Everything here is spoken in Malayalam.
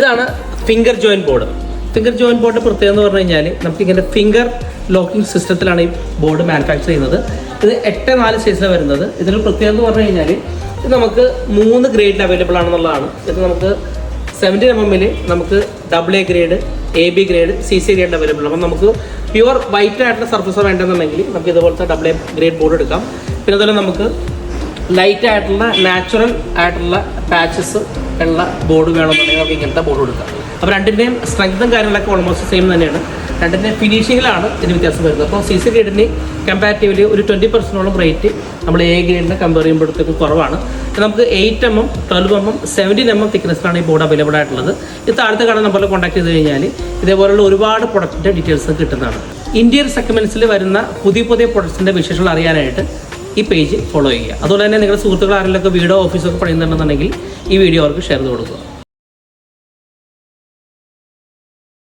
ഇതാണ് finger joint board. Finger joint board പ്രത്യേകം എന്ന് പറഞ്ഞു കഴിഞ്ഞാൽ നമുക്കിങ്ങനെ ഫിംഗർ ലോക്കിംഗ് സിസ്റ്റത്തിലാണ് ഈ ബോർഡ് മാനുഫാക്ചർ ചെയ്യുന്നത്. ഇത് 8-4 സൈസിലാണ് വരുന്നത്. ഇതിൽ പ്രത്യേകം എന്ന് പറഞ്ഞു കഴിഞ്ഞാൽ ഇത് നമുക്ക് 3 ഗ്രേഡിൽ അവൈലബിൾ ആണെന്നുള്ളതാണ്. ഇത് നമുക്ക് 17 mm നമുക്ക് AA grade, AB grade, CC grade available ആണ്. അപ്പം നമുക്ക് പ്യുവർ വൈറ്റ് ആയിട്ടുള്ള സർഫസ് വേണ്ടെന്നുണ്ടെങ്കിൽ നമുക്ക് ഇതുപോലത്തെ AA ഗ്രേഡ് ബോർഡ് എടുക്കാം. പിന്നെ അതുപോലെ നമുക്ക് ലൈറ്റ് ആയിട്ടുള്ള നാച്ചുറൽ ആയിട്ടുള്ള പാച്ചസ് ഉള്ള ബോർഡ് വേണമെന്നുണ്ടെങ്കിൽ നമുക്ക് ഇങ്ങനത്തെ ബോർഡ് കൊടുക്കാം. അപ്പോൾ രണ്ടിൻ്റെയും സ്ട്രെങ്ത്തും കാര്യങ്ങളൊക്കെ ഓൾമോസ്റ്റ് സെയിം തന്നെയാണ്. രണ്ടിൻ്റെ ഫിനിഷിങ്ങിലാണ് ഇതിന് വ്യത്യാസം വരുന്നത്. അപ്പോൾ CC ഗ്രേഡിന് കമ്പാരിറ്റീവ്ലി ഒരു 20% റേറ്റ് നമ്മൾ A ഗ്രേഡിനെ കമ്പയർ ചെയ്യുമ്പോഴത്തേക്കും കുറവാണ്. നമുക്ക് 8 mm, 12 mm, 17 mm തിക്നെസ്സിലാണ് ഈ ബോർഡ് അവൈലബിൾ ആയിട്ടുള്ളത്. ഇത് താഴത്തെ കാണാൻ നമ്പറിൽ കോൺടാക്ട് ചെയ്ത് കഴിഞ്ഞാൽ ഇതേപോലുള്ള ഒരുപാട് പ്രൊഡക്റ്റിൻ്റെ ഡീറ്റെയിൽസ് കിട്ടുന്നതാണ്. ഇന്ത്യൻ സെഗ്മെൻറ്റ്സിൽ വരുന്ന പുതിയ പ്രൊഡക്ട്സിൻ്റെ വിശേഷങ്ങൾ അറിയാനായിട്ട് ഈ പേജ് ഫോളോ ചെയ്യുക. അതുപോലെ തന്നെ നിങ്ങളുടെ സുഹൃത്തുക്കൾ ആരെങ്കിലുമൊക്കെ വീടോ ഓഫീസൊക്കെ പണിയുന്നുണ്ടെന്നുണ്ടെങ്കിൽ ഈ വീഡിയോ അവർക്ക് ഷെയർ ചെയ്ത് കൊടുക്കുക.